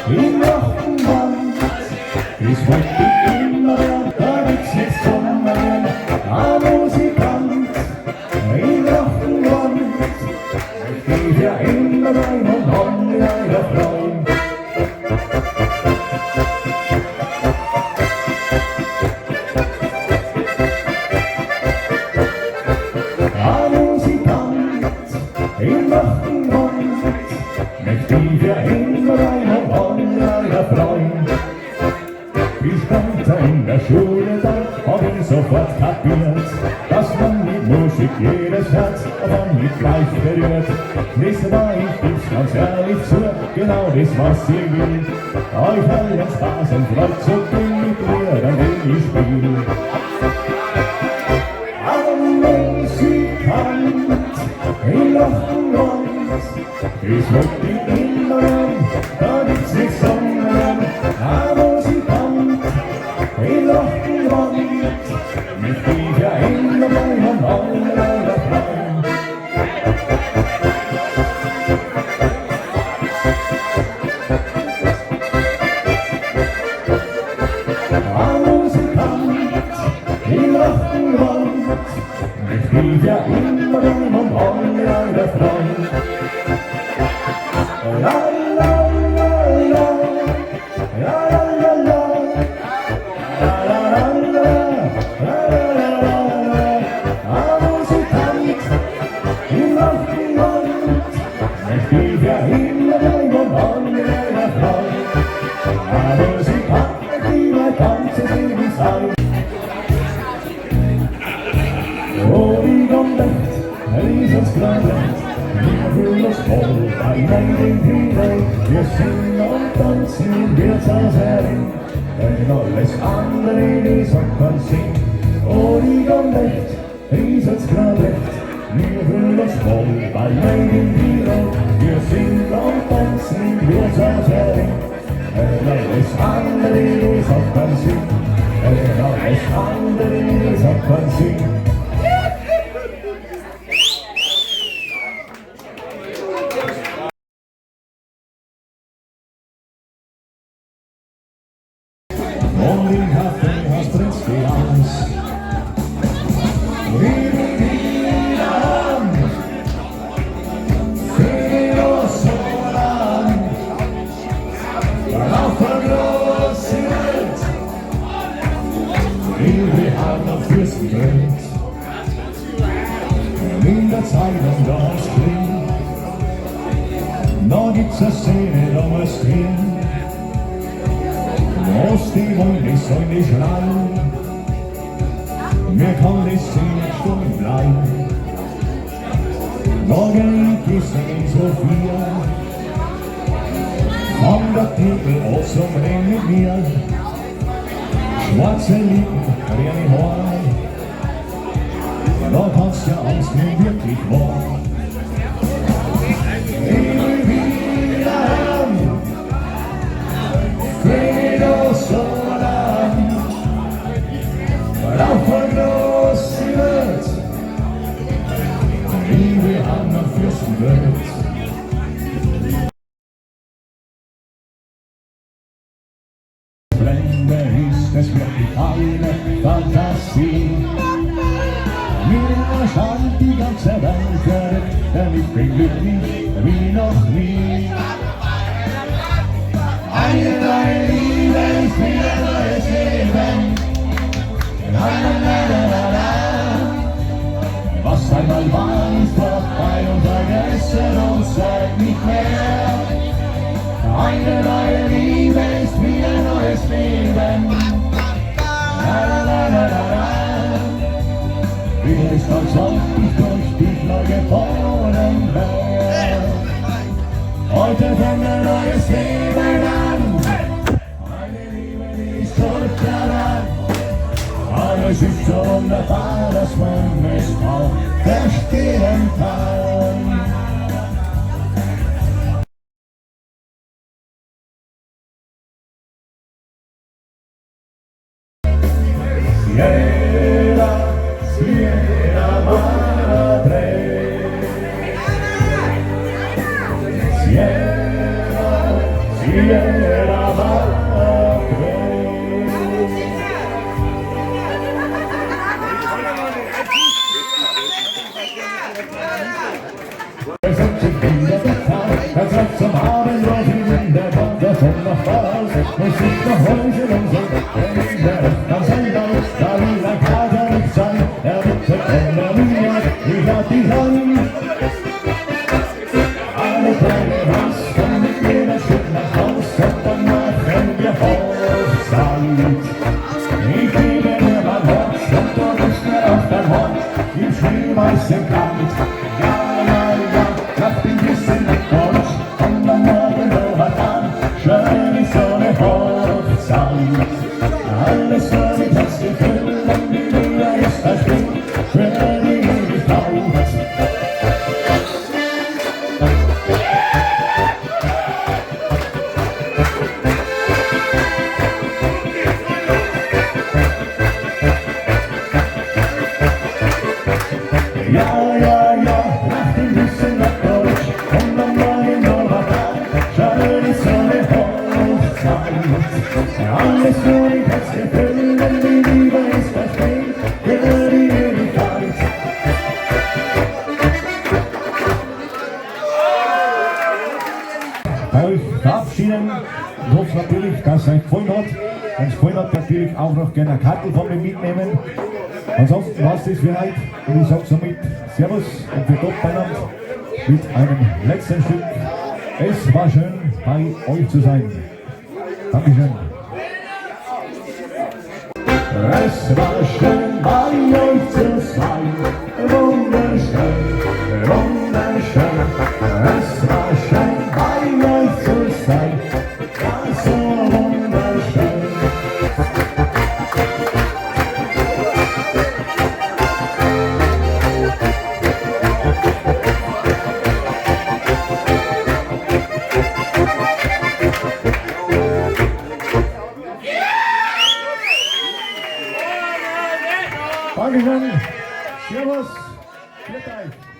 im Wochenland. Ich wollte immer, da gibt's nichts zu meinen, ein Musikant im Wochenland. Ich geh ja immer rein und an einer Freund. Ein Musikant im Wochenland, möchte ich ja immer rein und an einer Freund. Ich stand in der Schule, da hab ich sofort kapiert, dass man mit Musik jedes Herz aber nicht gleich berührt. Wisst ihr, ich geb's ganz ehrlich zu, genau das, was ihr will. Euch allen Spaß und Freude zu bringen mit mir, dann will ich spielen. Ein Musikant im Wochenland, ich wollt dich immer an, da gibt's nichts anderes. Ein Musikant im Wochenland, mich geht ja immer bei und aller Freund. Ein Musikant im Wochenland, mich geht ja immer bei und aller Freund. La la la la, la la la la, la la la la, la la la la. Ein Musikant im Wochenland, ich geh ja immer bei und anderer Freund. Ein Musikant, die mein ganzes Leben sein. Oh, die kommt echt, Riesens Granit. Wir fühlen uns voll bei Lady Hero. Wir singen und tanzen, wir zersägen, wenn alles andere in Socken singt. Oh, die kommt echt, Riesens Granit. Wir fühlen uns voll bei Lady Hero. Wir singen und tanzen, wir zersägen, wenn alles andere in Socken singt. Wenn alles andere in Socken singt. Und ich hab den Hasprinz für alles. Wie du wieder an, für uns so lang. Auf der großen Welt, wir haben auf Fürstengeld. In der Zeitung da ist clean, da gibt's eine Szene, da muss hin. Aus die Hunde soll nicht schreien, mir kann die Szene stumm bleiben. Morgen ist in Sophia, von der Titel aus zum Reden mit mir. Schwarze Lippen, grüne Haare, da kannst du Angst mir wirklich wahr. Ich will wieder haben, so lang, auf der großen Welt, wie wir haben am Fürstenwelt. Blende ist es wirklich eine Fantasie. Mir scheint die ganze Welt verrückt, denn ich bin glücklich wie noch nie. Eine neue Liebe ist wie ein neues Leben. La la la la la. Was einmal war, ist vorbei und vergessen uns seid nicht mehr. Eine neue Liebe ist wie ein neues Leben. La la la la la. Wie ist als ob ich durch dich neu geboren wär. Heute fängt ein neues Leben an. Es ist so wunderbar, dass man es auch verstehen kann. Sierra, Sierra Madre. Sierra, Sierra jeder war es hat sich wieder getan, er sagt zum Abend raus in der Wand, der kommt noch raus, muss ich nach Hause und so, wenn er an sein Land, da will ein Kater nicht sein, er bitte komm, er mir, ich hab die Hand. Alle kleine Haus, komm mit mir das Stück nach Haus, und dann machen wir Hochzeit. Ich gebe dir mein Herz, und du bist mir auf dein Hort, im schneeweißen Kleid. Lass den Küssen weg und komm dann morgen noch an. Schön ist so eine Hochzeit. Alles soll mit Herz gefüllt und die Liebe ist verspielt für die Ewigkeit. Ja, ja, ja, nach dem Küssen weg durch, komm dann morgen noch an. Schön ist so eine Hochzeit. Alles nur mit Herz gefüllt und die Liebe ist verspielt für die Ewigkeit. Bei euch verabschieden. Ich hoffe natürlich, dass es euch gefallen hat. Wenn es gefallen hat, natürlich auch noch gerne eine Karte von mir mitnehmen. Ansonsten war es das für heute und ich sage somit Servus und für Gott beieinander mit einem letzten Stück. Es war schön, bei euch zu sein. Dankeschön. Es war schön, bei euch zu sein. Wunderschön, wunderschön. Es war schön, bei euch zu sein. Ja, so wunderschön. Dankeschön. Servus. Viert euch.